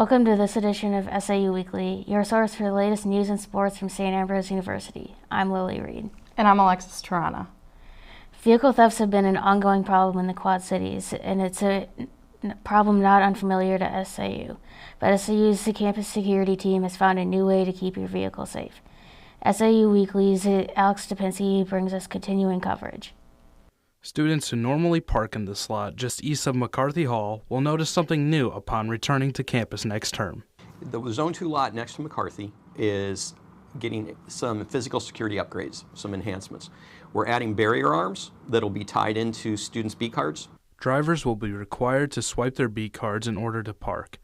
Welcome to this edition of SAU Weekly, your source for the latest news and sports from St. Ambrose University. I'm Lily Reed. And I'm Alexis Tarana. Vehicle thefts have been an ongoing problem in the Quad Cities, and it's a problem not unfamiliar to SAU. But SAU's campus security team has found a new way to keep your vehicle safe. SAU Weekly's Alex Stepinski brings us continuing coverage. Students who normally park in this lot just east of McCarthy Hall will notice something new upon returning to campus next term. The Zone 2 lot next to McCarthy is getting some physical security upgrades, some enhancements. We're adding barrier arms that'll be tied into students' B cards. Drivers will be required to swipe their B cards in order to park,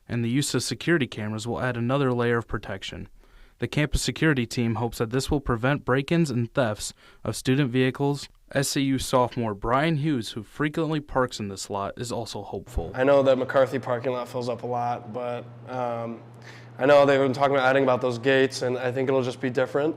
and the use of security cameras will add another layer of protection. The campus security team hopes that this will prevent break-ins and thefts of student vehicles. SAU sophomore Brian Hughes, who frequently parks in this lot, is also hopeful. I know that McCarthy parking lot fills up a lot, but I know they've been talking about adding about those gates, and I think it'll just be different.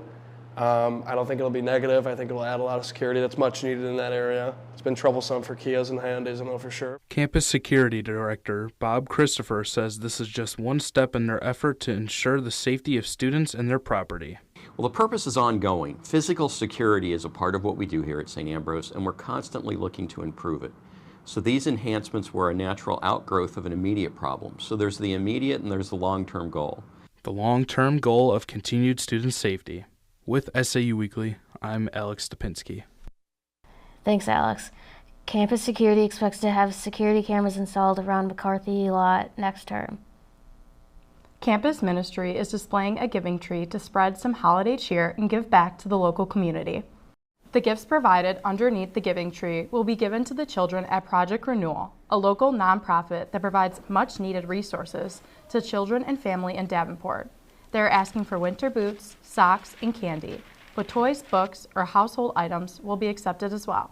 I don't think it'll be negative. I think it'll add a lot of security that's much needed in that area. It's been troublesome for Kias and Hyundais, I know for sure. Campus Security Director Bob Christopher says this is just one step in their effort to ensure the safety of students and their property. Well, the purpose is ongoing. Physical security is a part of what we do here at St. Ambrose, and we're constantly looking to improve it. So these enhancements were a natural outgrowth of an immediate problem. So there's the immediate and there's the long-term goal. The long-term goal of continued student safety. With SAU Weekly, I'm Alex Stepinski. Thanks, Alex. Campus security expects to have security cameras installed around McCarthy lot next term. Campus Ministry is displaying a giving tree to spread some holiday cheer and give back to the local community. The gifts provided underneath the giving tree will be given to the children at Project Renewal, a local nonprofit that provides much-needed resources to children and family in Davenport. They're asking for winter boots, socks, and candy, but toys, books, or household items will be accepted as well.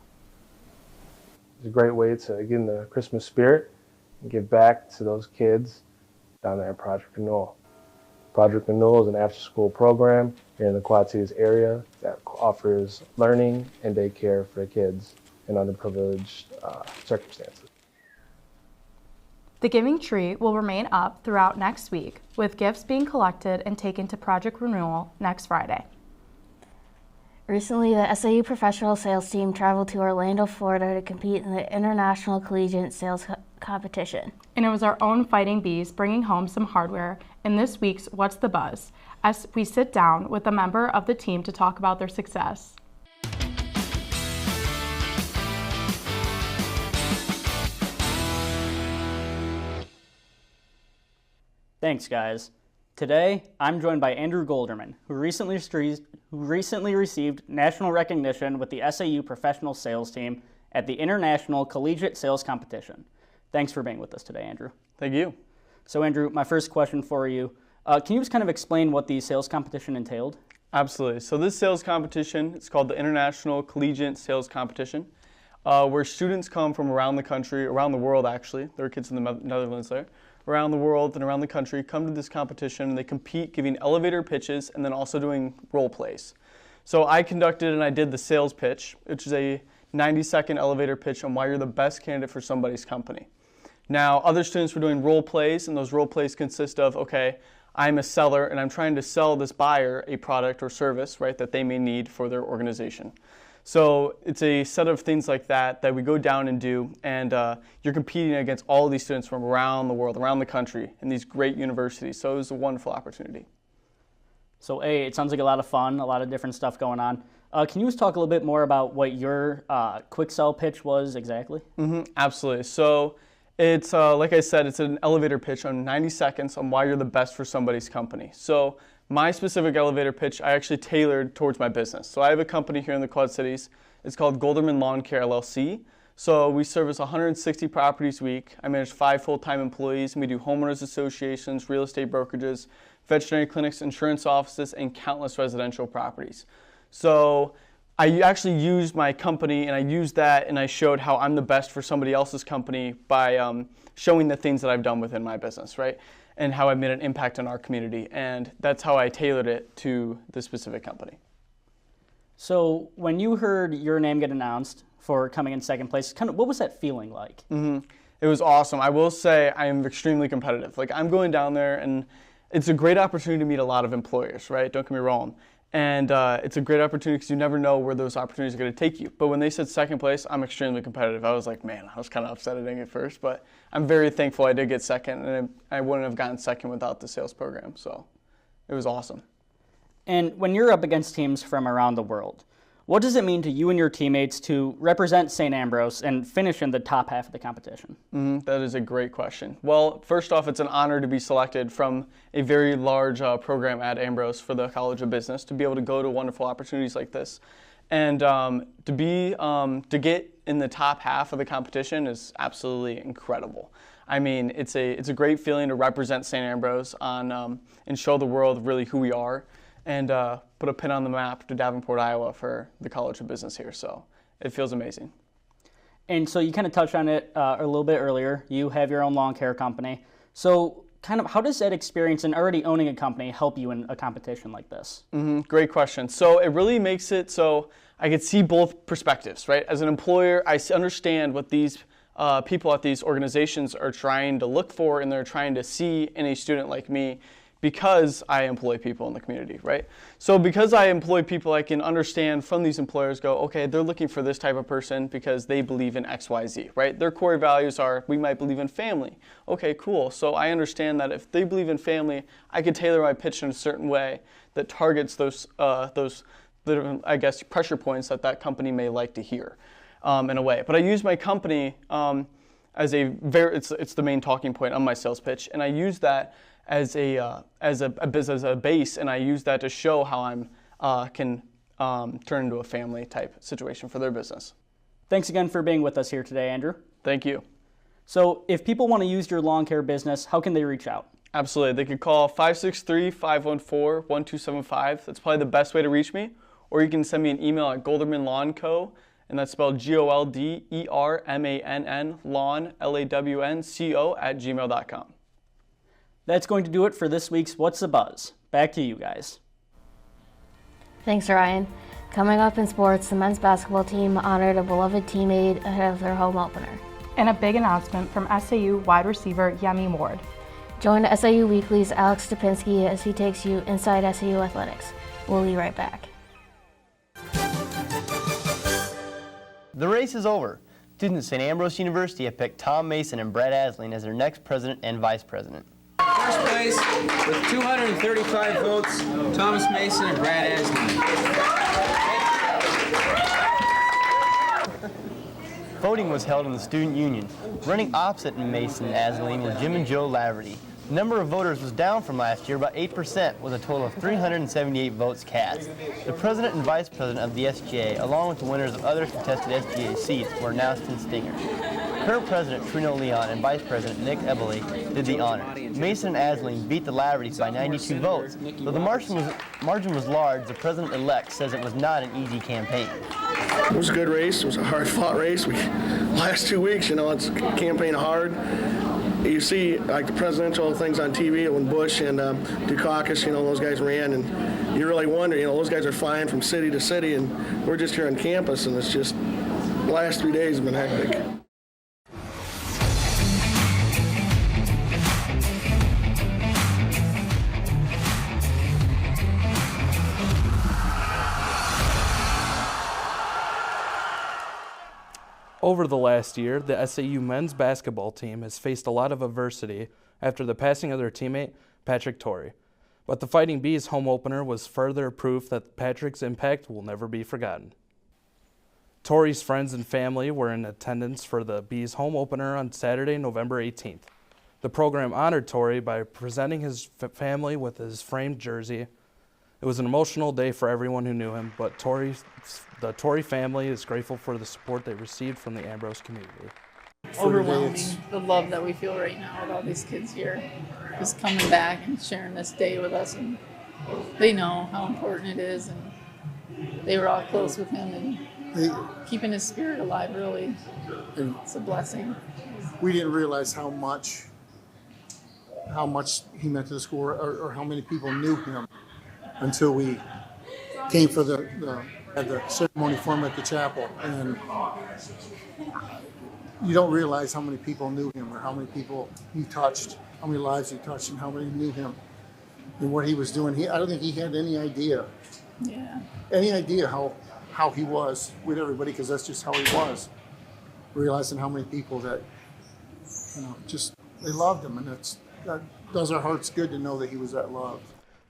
It's a great way to get in the Christmas spirit and give back to those kids down there at Project Renewal. Project Renewal is an after-school program here in the Quad Cities area that offers learning and daycare for the kids in underprivileged circumstances. The giving tree will remain up throughout next week, with gifts being collected and taken to Project Renewal next Friday. Recently, the SAU professional sales team traveled to Orlando, Florida to compete in the International Collegiate Sales Competition. And it was our own Fighting Bees bringing home some hardware in this week's What's the Buzz, as we sit down with a member of the team to talk about their success. Thanks, guys. Today, I'm joined by Andrew Golderman, who recently received national recognition with the SAU professional sales team at the International Collegiate Sales Competition. Thanks for being with us today, Andrew. Thank you. So, Andrew, my first question for you, can you just kind of explain what the sales competition entailed? Absolutely. So this sales competition, it's called the International Collegiate Sales Competition, where students come from around the country, around the world actually, there are kids in the Netherlands there, around the world and around the country come to this competition and they compete giving elevator pitches and then also doing role plays. So I conducted and I did the sales pitch, which is a 90-second elevator pitch on why you're the best candidate for somebody's company. Now, other students were doing role plays, and those role plays consist of, okay, I'm a seller and I'm trying to sell this buyer a product or service, right, that they may need for their organization. So it's a set of things like that that we go down and do, and you're competing against all of these students from around the world, around the country, in these great universities. So it was a wonderful opportunity. So, it sounds like a lot of fun, a lot of different stuff going on. Can you just talk a little bit more about what your quick sell pitch was exactly? Absolutely. So it's, like I said, it's an elevator pitch on 90 seconds on why you're the best for somebody's company. So my specific elevator pitch, I actually tailored towards my business. So I have a company here in the Quad Cities. It's called Golderman Lawn Care, LLC. So we service 160 properties a week. I manage 5 full-time employees, and we do homeowners associations, real estate brokerages, veterinary clinics, insurance offices, and countless residential properties. So I actually used my company, and I used that, and I showed how I'm the best for somebody else's company by showing the things that I've done within my business, right? And how I made an impact on our community. And that's how I tailored it to the specific company. So when you heard your name get announced for coming in second place, kind of what was that feeling like? It was awesome. I will say I am extremely competitive. Like, I'm going down there, and it's a great opportunity to meet a lot of employers, right? Don't get me wrong. And it's a great opportunity because you never know where those opportunities are going to take you. But when they said second place, I'm extremely competitive. I was like, man, I was kind of upset I didn't get first, but I'm very thankful I did get second, and I wouldn't have gotten second without the sales program. So it was awesome. And when you're up against teams from around the world, what does it mean to you and your teammates to represent St. Ambrose and finish in the top half of the competition? That is a great question. Well, first off, it's an honor to be selected from a very large program at Ambrose for the College of Business to be able to go to wonderful opportunities like this. And to get in the top half of the competition is absolutely incredible. I mean, it's a great feeling to represent St. Ambrose and show the world really who we are, and put a pin on the map to Davenport, Iowa for the College of Business here. So it feels amazing. And so you kind of touched on it a little bit earlier. You have your own lawn care company. So kind of how does that experience and already owning a company help you in a competition like this? Great question. So it really makes it so I could see both perspectives, right? As an employer, I understand what these people at these organizations are trying to look for and they're trying to see in a student like me, because I employ people in the community, right? So because I employ people, I can understand from these employers, go, okay, they're looking for this type of person because they believe in X, Y, Z, right? Their core values are, we might believe in family. Okay, cool. So I understand that if they believe in family, I could tailor my pitch in a certain way that targets those I guess, pressure points that company may like to hear in a way. But I use my company as it's the main talking point on my sales pitch, and I use that as a base, and I use that to show how I can turn into a family type situation for their business. Thanks again for being with us here today, Andrew. Thank you. So if people want to use your lawn care business, how can they reach out? Absolutely. They could call 563-514-1275. That's probably the best way to reach me. Or you can send me an email at Golderman Lawn Co., and that's spelled Goldermann, lawn, LAWNCO, @gmail.com. That's going to do it for this week's What's the Buzz. Back to you guys. Thanks, Ryan. Coming up in sports, the men's basketball team honored a beloved teammate ahead of their home opener. And a big announcement from SAU wide receiver Yemi Ward. Join SAU Weekly's Alex Stupinski as he takes you inside SAU athletics. We'll be right back. The race is over. Students at St. Ambrose University have picked Tom Mason and Brad Asling as their next president and vice president. First place with 235 votes, Thomas Mason and Brad Asling. Voting was held in the Student Union. Running opposite Mason and Asling were Jim and Joe Laverty. The number of voters was down from last year by 8%, with a total of 378 votes cast. The president and vice president of the SGA, along with the winners of other contested SGA seats, were announced in stingers. Current President Trino Leon and Vice President Nick Eberle did the honors. Mason and Asling beat the Lavertys by 92 votes. Though the margin was large, the president-elect says it was not an easy campaign. It was a good race. It was a hard-fought race. Last 2 weeks, it's campaign hard. You see, like, the presidential things on TV when Bush and Dukakis, those guys ran, and you really wonder, those guys are flying from city to city, and we're just here on campus, and it's just, the last 3 days have been hectic. Over the last year, the SAU men's basketball team has faced a lot of adversity after the passing of their teammate, Patrick Torrey. But the Fighting Bees home opener was further proof that Patrick's impact will never be forgotten. Torrey's friends and family were in attendance for the Bees home opener on Saturday, November 18th. The program honored Torrey by presenting his family with his framed jersey. It was an emotional day for everyone who knew him, but the Torrey family is grateful for the support they received from the Ambrose community. Overwhelming, the love that we feel right now with all these kids here, just coming back and sharing this day with us, and they know how important it is, and they were all close with him, and keeping his spirit alive, really, it's a blessing. We didn't realize how much he meant to the school, or how many people knew him, until we came for the ceremony for him at the chapel. And you don't realize how many people knew him or how many people he touched, how many lives he touched, and how many knew him and what he was doing. I don't think he had any idea how he was with everybody, because that's just how he was. Realizing how many people that, just they loved him, and that does our hearts good to know that he was that loved.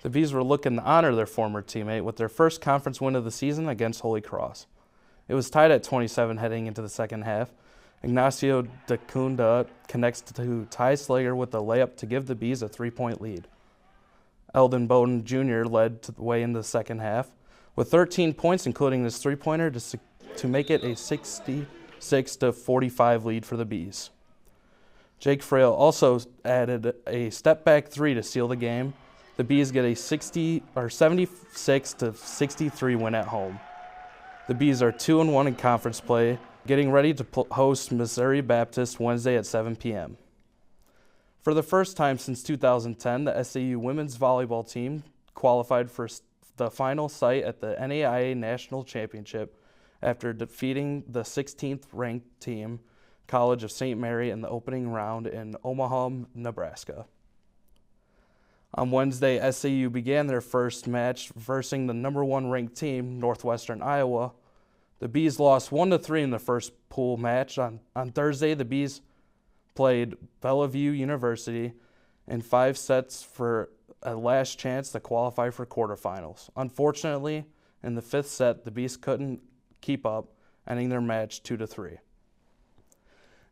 The Bees were looking to honor their former teammate with their first conference win of the season against Holy Cross. It was tied at 27 heading into the second half. Ignacio Dacunda connects to Ty Slager with a layup to give the Bees a 3-point lead. Eldon Bowden Jr. led the way into the second half with 13 points, including this three-pointer to make it a 66-45 lead for the Bees. Jake Frail also added a step-back three to seal the game. The Bees get a 76-63 win at home. The Bees are 2-1 in conference play, getting ready to host Missouri Baptist Wednesday at 7 p.m. For the first time since 2010, the SAU women's volleyball team qualified for the final site at the NAIA National Championship after defeating the 16th-ranked team, College of St. Mary, in the opening round in Omaha, Nebraska. On Wednesday, SAU began their first match versing the number 1 ranked team, Northwestern Iowa. The Bees lost 1-3 in the first pool match. On Thursday, the Bees played Bellevue University in 5 sets for a last chance to qualify for quarterfinals. Unfortunately, in the 5th set, the Bees couldn't keep up, ending their match 2-3.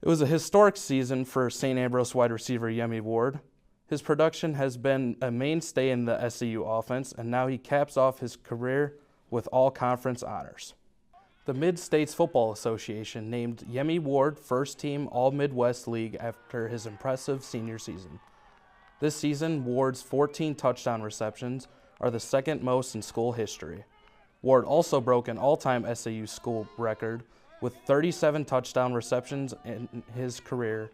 It was a historic season for St. Ambrose wide receiver Yemi Ward. His production has been a mainstay in the SAU offense, and now he caps off his career with all-conference honors. The Mid-States Football Association named Yemi Ward first-team All-Midwest League after his impressive senior season. This season, Ward's 14 touchdown receptions are the second most in school history. Ward also broke an all-time SAU school record with 37 touchdown receptions in his career.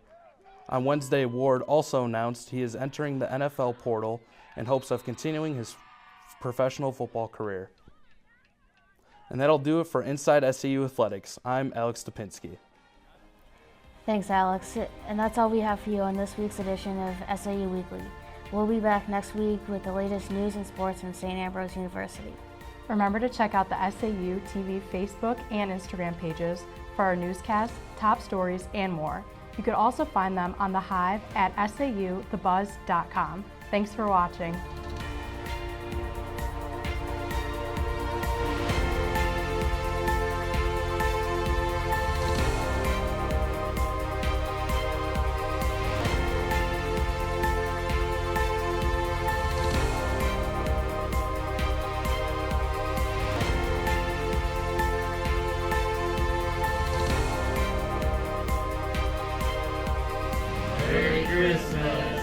On Wednesday, Ward also announced he is entering the NFL portal in hopes of continuing his professional football career. And that'll do it for Inside SAU Athletics. I'm Alex Stupinski. Thanks, Alex. And that's all we have for you on this week's edition of SAU Weekly. We'll be back next week with the latest news and sports from St. Ambrose University. Remember to check out the SAU TV Facebook and Instagram pages for our newscasts, top stories, and more. You could also find them on The Hive at sauthebuzz.com. Thanks for watching. Merry Christmas.